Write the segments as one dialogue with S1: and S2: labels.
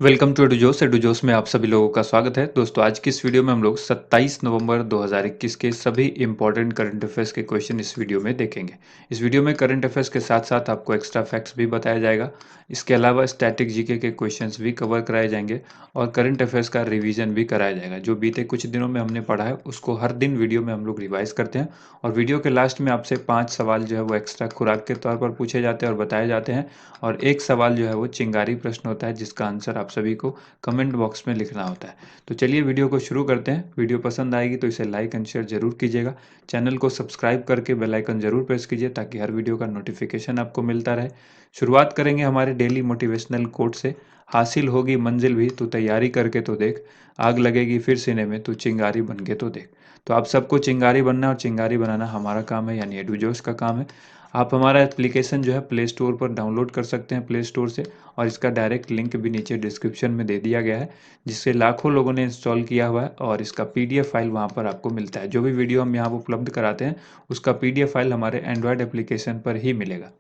S1: Welcome to एडुजोस में आप सभी लोगों का स्वागत है। दोस्तों आज की इस वीडियो में हम लोग 27 नवंबर 2021 के सभी इंपॉर्टेंट करंट अफेयर्स के क्वेश्चन इस वीडियो में देखेंगे। इस वीडियो में करंट अफेयर्स के साथ साथ आपको एक्स्ट्रा फैक्ट्स भी बताया जाएगा। इसके अलावा स्टैटिक जीके के क्वेश्चंस भी कवर कराए जाएंगे और करंट अफेयर्स का रिवीजन भी कराया जाएगा। जो बीते कुछ दिनों में हमने पढ़ा है उसको हर दिन वीडियो में हम लोग रिवाइज करते हैं और वीडियो के लास्ट में आपसे 5 सवाल जो है वो एक्स्ट्रा खुराक के तौर पर पूछे जाते हैं और बताए जाते हैं और एक सवाल जो है वो चिंगारी प्रश्न होता है जिसका आंसर आप सभी को कमेंट बॉक्स में लिखना होता है। तो चलिए वीडियो को शुरू करते हैं। वीडियो पसंद आएगी तो इसे लाइक एंड शेयर जरूर कीजिएगा। चैनल को सब्सक्राइब करके बेल आइकन जरूर प्रेस कीजिए ताकि हर वीडियो का नोटिफिकेशन आपको मिलता रहे। शुरुआत करेंगे हमारे डेली मोटिवेशनल कोट से। हासिल होगी मंजिल भी तू तैयारी करके तो देख, आग लगेगी फिर सीने में तू चिंगारी बन के तो देख। तो आप सबको चिंगारी बनना और चिंगारी बनाना हमारा काम है, यानी एडुजोश का काम है। आप हमारा एप्लीकेशन जो है प्ले स्टोर पर डाउनलोड कर सकते हैं प्ले स्टोर से, और इसका डायरेक्ट लिंक भी नीचे डिस्क्रिप्शन में दे दिया गया है जिससे लाखों लोगों ने इंस्टॉल किया हुआ है और इसका पीडीएफ फाइल वहाँ पर आपको मिलता है। जो भी वीडियो हम यहाँ उपलब्ध कराते हैं उसका पीडीएफ फाइल हमारे एंड्रॉयड एप्लीकेशन पर ही मिलेगा।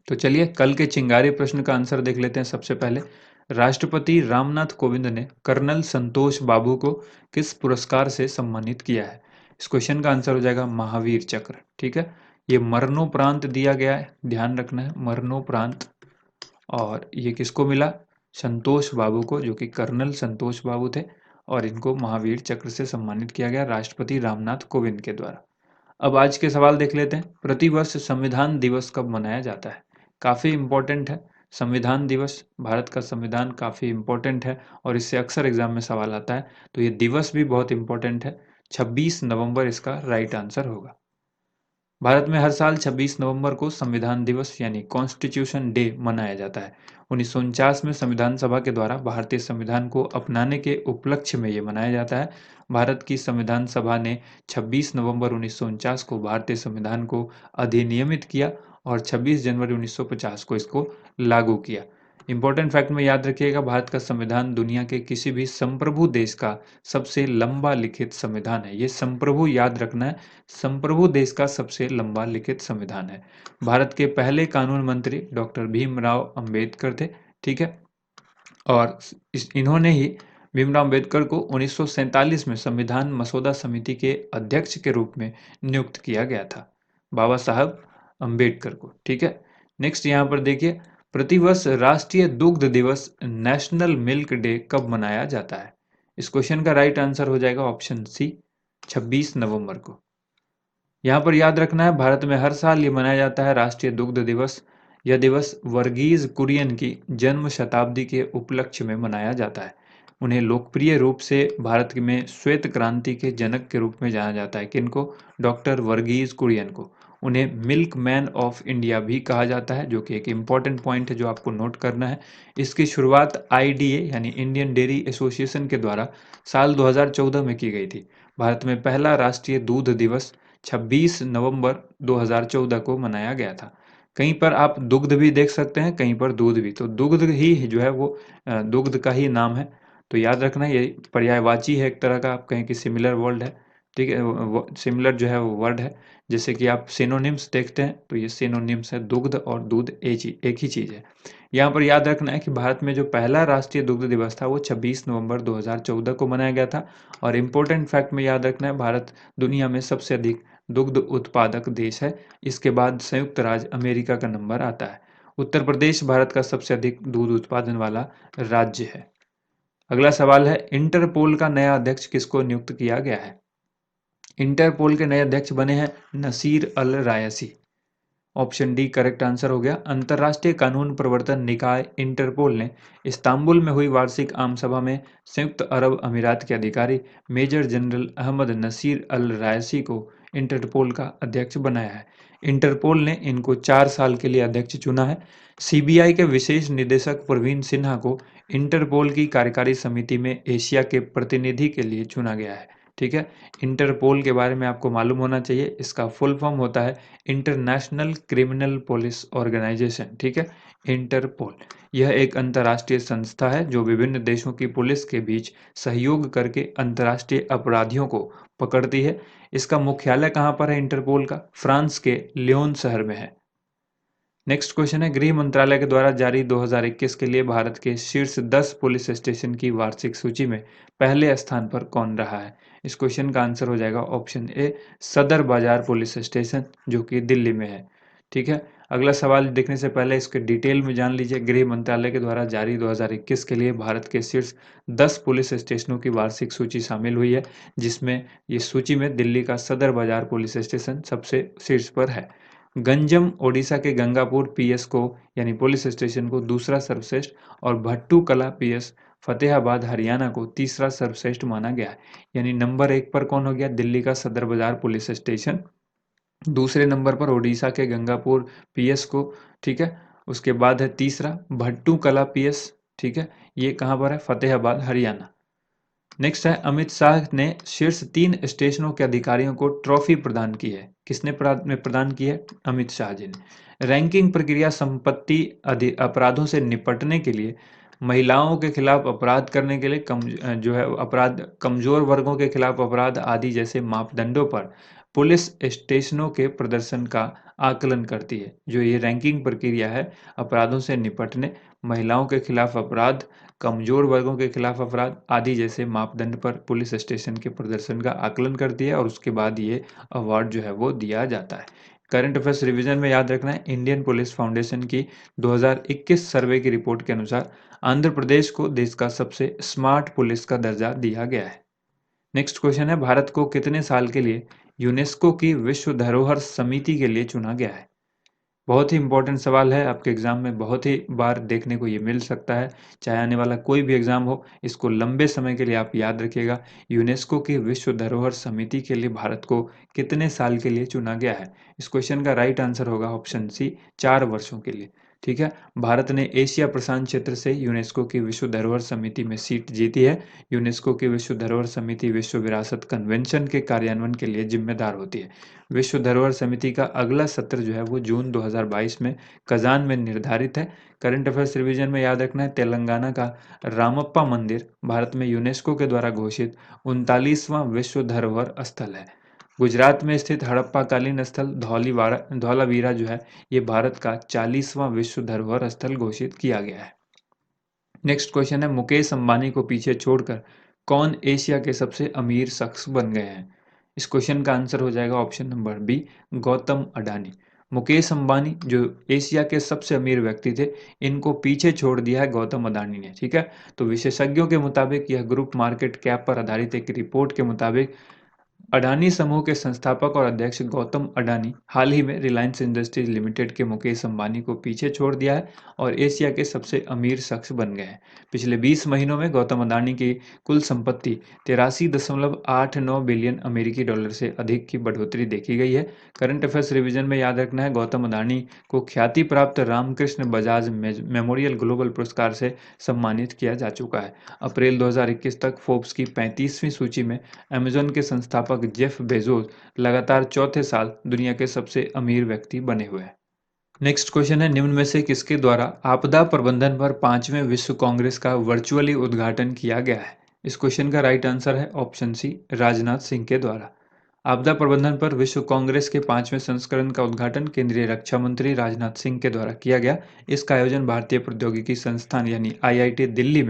S1: तो चलिए कल के चिंगारी प्रश्न का आंसर देख लेते हैं। सबसे पहले, राष्ट्रपति रामनाथ कोविंद ने कर्नल संतोष बाबू को किस पुरस्कार से सम्मानित किया है? इस क्वेश्चन का आंसर हो जाएगा महावीर चक्र। ठीक है, ये मरणोपरांत दिया गया है, ध्यान रखना है, मरणोपरांत। और ये किसको मिला? संतोष बाबू को, जो कि कर्नल संतोष बाबू थे, और इनको महावीर चक्र से सम्मानित किया गया राष्ट्रपति रामनाथ कोविंद के द्वारा। अब आज के सवाल देख लेते हैं। प्रतिवर्ष संविधान दिवस कब मनाया जाता है? काफ़ी इम्पोर्टेंट है संविधान दिवस। भारत का संविधान काफ़ी इम्पोर्टेंट है और इससे अक्सर एग्जाम में सवाल आता है, तो ये दिवस भी बहुत इम्पोर्टेंट है। 26 नवंबर इसका राइट आंसर होगा। भारत में हर साल 26 नवंबर को संविधान दिवस यानी कॉन्स्टिट्यूशन डे मनाया जाता है। 1949 में संविधान सभा के द्वारा भारतीय संविधान को अपनाने के उपलक्ष्य में ये मनाया जाता है। भारत की संविधान सभा ने 26 नवंबर 1949 को भारतीय संविधान को अधिनियमित किया और 26 जनवरी 1950 को इसको लागू किया। इंपॉर्टेंट फैक्ट में याद रखिएगा, भारत का संविधान दुनिया के किसी भी संप्रभु देश का सबसे लंबा लिखित संविधान है। ये संप्रभु याद रखना है, संप्रभु देश का सबसे लंबा लिखित संविधान है। भारत के पहले कानून मंत्री डॉक्टर भीमराव अंबेडकर थे। ठीक है, और इन्होंने ही भीमराव अंबेडकर को 1947 में संविधान मसौदा समिति के अध्यक्ष के रूप में नियुक्त किया गया था, बाबा साहब अंबेडकर को। ठीक है, नेक्स्ट यहाँ पर देखिए, प्रतिवर्ष राष्ट्रीय दुग्ध दिवस नेशनल मिल्क डे कब मनाया जाता है? इस क्वेश्चन का राइट आंसर हो जाएगा ऑप्शन सी, 26 नवंबर को। यहाँ पर याद रखना है, भारत में हर साल ये मनाया जाता है राष्ट्रीय दुग्ध दिवस। यह दिवस वर्गीज कुरियन की जन्म शताब्दी के उपलक्ष्य में मनाया जाता है। उन्हें लोकप्रिय रूप से भारत में श्वेत क्रांति के जनक के रूप में जाना जाता है। किनको? डॉक्टर वर्गीज कुरियन को। उन्हें मिल्क मैन ऑफ इंडिया भी कहा जाता है, जो कि एक इम्पॉर्टेंट पॉइंट है जो आपको नोट करना है। इसकी शुरुआत आईडीए यानी इंडियन डेयरी एसोसिएशन के द्वारा साल 2014 में की गई थी। भारत में पहला राष्ट्रीय दूध दिवस 26 नवंबर 2014 को मनाया गया था। कहीं पर आप दुग्ध भी देख सकते हैं, कहीं पर दूध भी, तो दुग्ध ही जो है वो दुग्ध का ही नाम है। तो याद रखना, ये पर्यायवाची है एक तरह का, आप कहें कि सिमिलर वर्ड है। ठीक है, सिमिलर जो है वो वर्ड है। जैसे कि आप सिनोनिम्स देखते हैं तो ये सिनोनिम्स है, दुग्ध और दूध एक ही चीज़ है। यहाँ पर याद रखना है कि भारत में जो पहला राष्ट्रीय दुग्ध दिवस था वो 26 नवंबर 2014 को मनाया गया था। और इम्पोर्टेंट फैक्ट में याद रखना है, भारत दुनिया में सबसे अधिक दुग्ध उत्पादक देश है। इसके बाद संयुक्त राज्य अमेरिका का नंबर आता है। उत्तर प्रदेश भारत का सबसे अधिक दूध उत्पादन वाला राज्य है। अगला सवाल है, इंटरपोल का नया अध्यक्ष किसको नियुक्त किया गया है? इंटरपोल के नए अध्यक्ष बने हैं Nasser Al Raisi. Option D correct answer हो गया। अंतर्राष्ट्रीय कानून प्रवर्तन निकाय इंटरपोल ने इस्तांबुल में हुई वार्षिक आम सभा में संयुक्त अरब अमीरात के अधिकारी major general Ahmad Naseer Al Raisi को इंटरपोल का अध्यक्ष बनाया है। इंटरपोल ने इनको 4 साल के लिए अध्यक्ष चुना है। सीबीआई के विशेष निदेशक प्रवीण सिन्हा को इंटरपोल की कार्यकारी समिति में एशिया के प्रतिनिधि के लिए चुना गया है। ठीक है, इंटरपोल के बारे में आपको मालूम होना चाहिए, इसका फुल फॉर्म होता है इंटरनेशनल क्रिमिनल पुलिस ऑर्गेनाइजेशन। ठीक है, इंटरपोल यह एक अंतर्राष्ट्रीय संस्था है जो विभिन्न देशों की पुलिस के बीच सहयोग करके अंतर्राष्ट्रीय अपराधियों को पकड़ती है। इसका मुख्यालय कहाँ पर है इंटरपोल का? फ्रांस के लियोन शहर में है। नेक्स्ट क्वेश्चन है, गृह मंत्रालय के द्वारा जारी 2021 के लिए भारत के शीर्ष 10 पुलिस स्टेशन की वार्षिक सूची में पहले स्थान पर कौन रहा है? इस क्वेश्चन का आंसर हो जाएगा ऑप्शन ए, सदर बाजार पुलिस स्टेशन, जो कि दिल्ली में है। ठीक है, अगला सवाल देखने से पहले इसके डिटेल में जान लीजिए। गृह मंत्रालय के द्वारा जारी 2021 के लिए भारत के शीर्ष 10 पुलिस स्टेशनों की वार्षिक सूची शामिल हुई है, जिसमें इस सूची में दिल्ली का सदर बाजार पुलिस स्टेशन सबसे शीर्ष पर है। गंजम ओडिशा के गंगापुर पीएस को यानी पुलिस स्टेशन को दूसरा सर्वश्रेष्ठ और भट्टू-कला पीएस फतेहाबाद हरियाणा को तीसरा सर्वश्रेष्ठ माना गया है। यानी नंबर 1 पर कौन हो गया? दिल्ली का सदर बाजार पुलिस स्टेशन, दूसरे नंबर पर ओडिशा के गंगापुर पीएस को, ठीक है। उसके बाद है तीसरा भट्टू-कला पीएस, ठीक है। ये कहाँ पर है? फतेहाबाद हरियाणा। नेक्स्ट है, अमित शाह ने शीर्ष 3 स्टेशनों के अधिकारियों को ट्रॉफी प्रदान की है। किसने प्रदान की है? अमित शाह जी ने। रैंकिंग प्रक्रिया संपत्ति अपराधों से निपटने के लिए, महिलाओं के खिलाफ अपराध करने के लिए, जो है अपराध, कमजोर वर्गों के खिलाफ अपराध आदि जैसे मापदंडों पर पुलिस स्टेशनों के प्रदर्शन का आकलन करती है। जो ये रैंकिंग प्रक्रिया है अपराधों से निपटने, महिलाओं के खिलाफ अपराध, कमजोर वर्गों के खिलाफ अपराध आदि जैसे मापदंड पर पुलिस स्टेशन के प्रदर्शन का आकलन करती है और उसके बाद ये अवार्ड जो है वो दिया जाता है। करंट अफेयर्स रिवीजन में याद रखना है, इंडियन पुलिस फाउंडेशन की 2021 सर्वे की रिपोर्ट के अनुसार आंध्र प्रदेश को देश का सबसे स्मार्ट पुलिस का दर्जा दिया गया है। नेक्स्ट क्वेश्चन है, भारत को कितने साल के लिए यूनेस्को की विश्व धरोहर समिति के लिए चुना गया है? बहुत ही इंपॉर्टेंट सवाल है, आपके एग्जाम में बहुत ही बार देखने को ये मिल सकता है। चाहे आने वाला कोई भी एग्जाम हो, इसको लंबे समय के लिए आप याद रखिएगा। यूनेस्को की विश्व धरोहर समिति के लिए भारत को कितने साल के लिए चुना गया है? इस क्वेश्चन का राइट आंसर होगा ऑप्शन सी, 4 वर्षों के लिए। ठीक है, भारत ने एशिया प्रशांत क्षेत्र से यूनेस्को की विश्व धरोहर समिति में सीट जीती है। यूनेस्को की विश्व धरोहर समिति विश्व विरासत कन्वेंशन के कार्यान्वयन के लिए जिम्मेदार होती है। विश्व धरोहर समिति का अगला सत्र जो है वो जून 2022 में कजान में निर्धारित है। करंट अफेयर्स रिवीजन में याद रखना है, तेलंगाना का रामप्पा मंदिर भारत में यूनेस्को के द्वारा घोषित 39वां विश्व धरोहर स्थल है। गुजरात में स्थित हड़प्पाकालीन स्थल धौलावीरा जो है ये भारत का 40वां विश्व धरोहर स्थल घोषित किया गया है। नेक्स्ट क्वेश्चन है, मुकेश अंबानी को पीछे छोड़कर कौन एशिया के सबसे अमीर शख्स बन गए हैं? इस क्वेश्चन का आंसर हो जाएगा option number B, Gautam Adani. Mukesh Ambani जो एशिया के सबसे अमीर व्यक्ति थे, इनको पीछे छोड़ दिया है गौतम अडानी ने। ठीक है, तो विशेषज्ञों के मुताबिक यह ग्रुप मार्केट कैप पर आधारित एक रिपोर्ट के मुताबिक अडानी समूह के संस्थापक और अध्यक्ष गौतम अडानी हाल ही में रिलायंस इंडस्ट्रीज लिमिटेड के मुकेश अंबानी को पीछे छोड़ दिया है और एशिया के सबसे अमीर शख्स बन गए हैं। पिछले 20 महीनों में गौतम अडानी की कुल संपत्ति 83.89 बिलियन अमेरिकी डॉलर से अधिक की बढ़ोतरी देखी गई है। करंट अफेयर्स रिवीजन में याद रखना है, गौतम अडानी को ख्याति प्राप्त रामकृष्ण बजाज मेमोरियल ग्लोबल पुरस्कार से सम्मानित किया जा चुका है। अप्रैल 2021 तक फोर्ब्स की 35वीं सूची में अमेजन के संस्थापक जेफ बेजोस लगातार चौथे साल दुनिया के सबसे अमीर व्यक्ति बने हुए हैं। नेक्स्ट क्वेश्चन है, निम्न में से किसके द्वारा आपदा प्रबंधन पर 5वें विश्व कांग्रेस का वर्चुअली उद्घाटन किया गया है? इस क्वेश्चन का राइट आंसर है ऑप्शन सी, राजनाथ सिंह के द्वारा। आपदा प्रबंधन पर विश्व कांग्रेस के 5वें संस्करण का उद्घाटन केंद्रीय रक्षा मंत्री राजनाथ सिंह के द्वारा किया गया। इसका आयोजन भारतीय प्रौद्योगिकी संस्थान यानी आईआईटी दिल्ली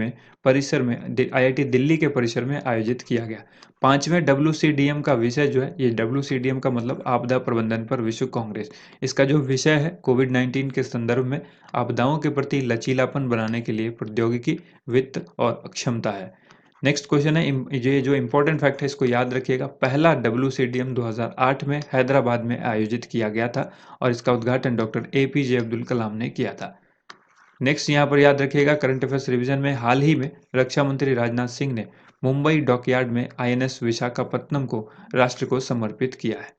S1: के परिसर में आयोजित किया गया। 5वें WCDM का विषय जो है, ये WCDM का मतलब आपदा प्रबंधन पर विश्व कांग्रेस, इसका जो विषय है कोविड-19 के संदर्भ में आपदाओं के प्रति लचीलापन बनाने के लिए प्रौद्योगिकी, वित्त और क्षमता है। नेक्स्ट क्वेश्चन है, ये जो इंपॉर्टेंट फैक्ट है इसको याद रखिएगा। पहला WCDM 2008 में हैदराबाद में आयोजित किया गया था और इसका उद्घाटन डॉक्टर APJ अब्दुल कलाम ने किया था। नेक्स्ट यहाँ पर याद रखिएगा, करंट अफेयर्स रिवीजन में हाल ही में रक्षा मंत्री राजनाथ सिंह ने मुंबई डॉकयार्ड में INS विशाखापत्तनम को राष्ट्र को समर्पित किया है।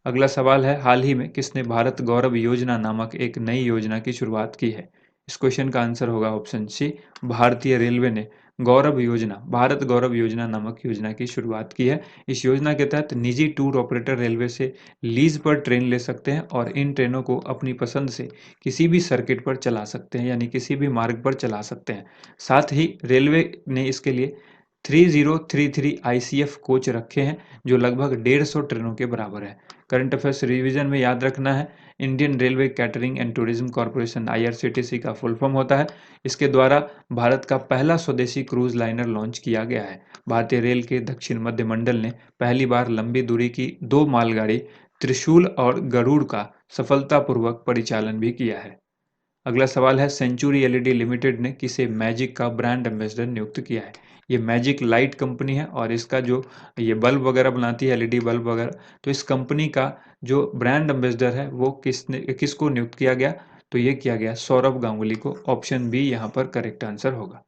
S1: अगला सवाल है, हाल ही में किसने भारत गौरव योजना नामक एक नई योजना की शुरुआत की है? इस क्वेश्चन का आंसर होगा ऑप्शन सी, भारतीय रेलवे ने भारत गौरव योजना नामक योजना की शुरुआत की है। इस योजना के तहत निजी टूर ऑपरेटर रेलवे से लीज पर ट्रेन ले सकते हैं और इन ट्रेनों को अपनी पसंद से किसी भी सर्किट पर चला सकते हैं, यानी किसी भी मार्ग पर चला सकते हैं। साथ ही रेलवे ने इसके लिए 3033 ICF कोच रखे हैं जो लगभग 150 ट्रेनों के बराबर है। करंट अफेयर्स रिवीजन में याद रखना है, Indian railway catering and tourism corporation IRCTC का फुल फॉर्म होता है। इसके द्वारा भारत का पहला स्वदेशी क्रूज लाइनर लॉन्च किया गया है। भारतीय रेल के दक्षिण मध्य मंडल ने पहली बार लंबी दूरी की 2 मालगाड़ी त्रिशूल और गरुड़ का सफलतापूर्वक परिचालन भी किया है। अगला सवाल है, सेंचुरी एलईडी लिमिटेड ने किसे मैजिक का ब्रांड एम्बेसडर नियुक्त किया है। ये मैजिक लाइट कंपनी है और इसका जो ये बल्ब वगैरह बनाती है, एलईडी बल्ब वगैरह, तो इस कंपनी का जो ब्रांड एम्बेसडर है वो किसको नियुक्त किया गया, तो ये किया गया सौरभ गांगुली को। ऑप्शन बी यहाँ पर करेक्ट आंसर होगा।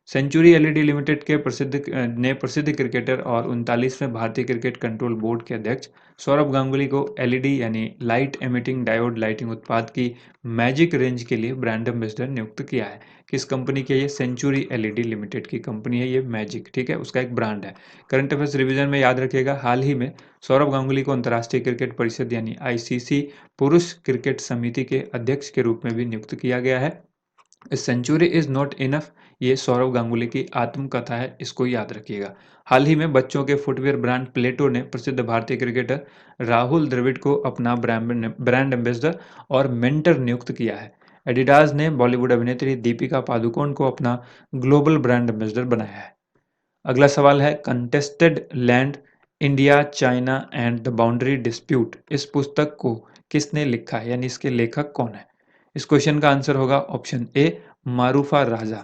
S1: सेंचुरी एलईडी लिमिटेड के प्रसिद्ध क्रिकेटर और 39वें भारतीय क्रिकेट कंट्रोल बोर्ड के अध्यक्ष सौरभ गांगुली को एलईडी यानी लाइट एमिटिंग डायोड लाइटिंग उत्पाद की मैजिक रेंज के लिए ब्रांड एम्बेसडर नियुक्त किया है। किस कंपनी की है ये? सेंचुरी एलईडी लिमिटेड की कंपनी है ये मैजिक, ठीक है, उसका एक ब्रांड है। करंट अफेयर्स रिवीजन में याद रखिएगा, हाल ही में सौरभ गांगुली को अंतर्राष्ट्रीय क्रिकेट परिषद यानी ICC पुरुष क्रिकेट समिति के अध्यक्ष के रूप में भी नियुक्त किया गया है। सेंचुरी इज नॉट इनफ, ये सौरव गांगुली की आत्मकथा है, इसको याद रखिएगा। हाल ही में बच्चों के फुटवियर ब्रांड प्लेटो ने प्रसिद्ध भारतीय क्रिकेटर राहुल द्रविड़ को अपना ब्रांड एम्बेसडर और मेंटर नियुक्त किया है। एडिडास ने बॉलीवुड अभिनेत्री दीपिका पादुकोण को अपना ग्लोबल ब्रांड एम्बेसडर बनाया है। अगला सवाल है, contested land India China and the boundary dispute, इस पुस्तक को किसने लिखा है, यानी इसके लेखक कौन है? इस क्वेश्चन का आंसर होगा ऑप्शन ए, मारूफा राजा।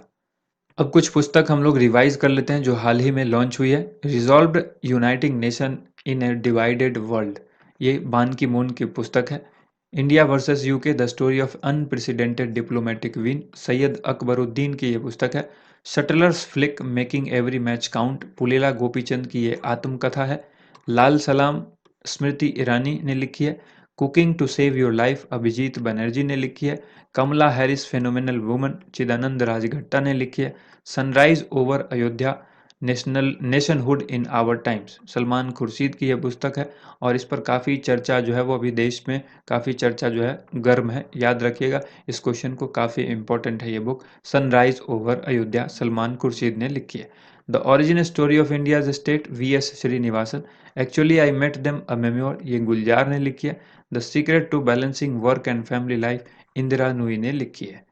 S1: अब कुछ पुस्तक हम लोग रिवाइज कर लेते हैं जो हाल ही में लॉन्च हुई है। Resolved uniting nation in A divided world, ये बान की मून की पुस्तक है। India versus UK the story of unprecedented diplomatic win, Syed Akbaruddin की ये पुस्तक है। Shuttlers flick making every match count, Pullela Gopichand की ये आत्मकथा है। लाल सलाम स्मृति ईरानी ने लिखी है। Cooking to save your life Abhijit Banerjee ने लिखी है। Kamala Harris phenomenal woman Chidanand Rajghatta ने लिखी है। Sunrise over Ayodhya nationhood in our times, Salman Khurshid की यह पुस्तक है और इस पर काफ़ी चर्चा जो है वो अभी देश में काफ़ी चर्चा जो है गर्म है। याद रखिएगा इस क्वेश्चन को, काफ़ी इंपॉर्टेंट है ये book. Sunrise over Ayodhya Salman Khurshid ने लिखी है। The origin story of India's state VS Srinivasan, actually I met them a memoir, ये गुलजार ने लिखी है। The secret to balancing work and family life, Indira Nooyi ने लिखी है।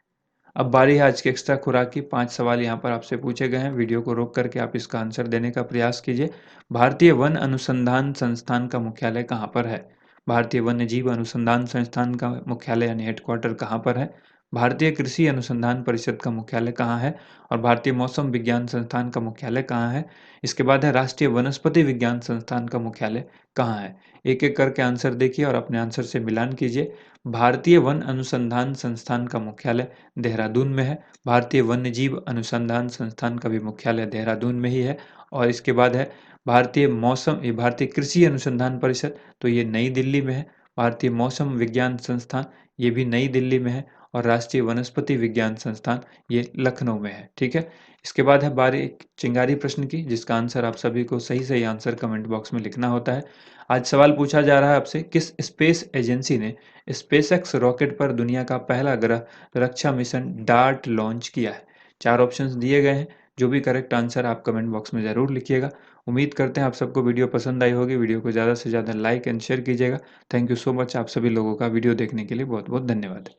S1: अब बारी है आज के एक्स्ट्रा खुराक की। 5 सवाल यहाँ पर आपसे पूछे गए हैं, वीडियो को रोक करके आप इसका आंसर देने का प्रयास कीजिए। भारतीय वन अनुसंधान संस्थान का मुख्यालय कहाँ पर है? भारतीय वन्य जीव अनुसंधान संस्थान का मुख्यालय यानी हेडक्वार्टर कहाँ पर है? भारतीय कृषि अनुसंधान परिषद का मुख्यालय कहाँ है? और भारतीय मौसम विज्ञान संस्थान का मुख्यालय कहाँ है? इसके बाद है राष्ट्रीय वनस्पति विज्ञान संस्थान का मुख्यालय कहाँ है? एक एक करके आंसर देखिए और अपने आंसर से मिलान कीजिए। भारतीय वन अनुसंधान संस्थान का मुख्यालय देहरादून में है। भारतीय वन्यजीव अनुसंधान संस्थान का भी मुख्यालय देहरादून में ही है। और इसके बाद है भारतीय कृषि अनुसंधान परिषद, तो ये नई दिल्ली में है। भारतीय मौसम विज्ञान संस्थान, ये भी नई दिल्ली में है। और राष्ट्रीय वनस्पति विज्ञान संस्थान ये लखनऊ में है, ठीक है। इसके बाद है बारी चिंगारी प्रश्न की, जिसका आंसर आप सभी को सही आंसर कमेंट बॉक्स में लिखना होता है। आज सवाल पूछा जा रहा है आपसे, किस स्पेस एजेंसी ने स्पेसएक्स रॉकेट पर दुनिया का पहला ग्रह रक्षा मिशन डार्ट लॉन्च किया है? 4 ऑप्शंस दिए गए हैं, जो भी करेक्ट आंसर आप कमेंट बॉक्स में ज़रूर लिखिएगा। उम्मीद करते हैं आप सबको वीडियो पसंद आई होगी। वीडियो को ज़्यादा से ज़्यादा लाइक एंड शेयर कीजिएगा। थैंक यू सो मच, आप सभी लोगों का वीडियो देखने के लिए बहुत बहुत धन्यवाद।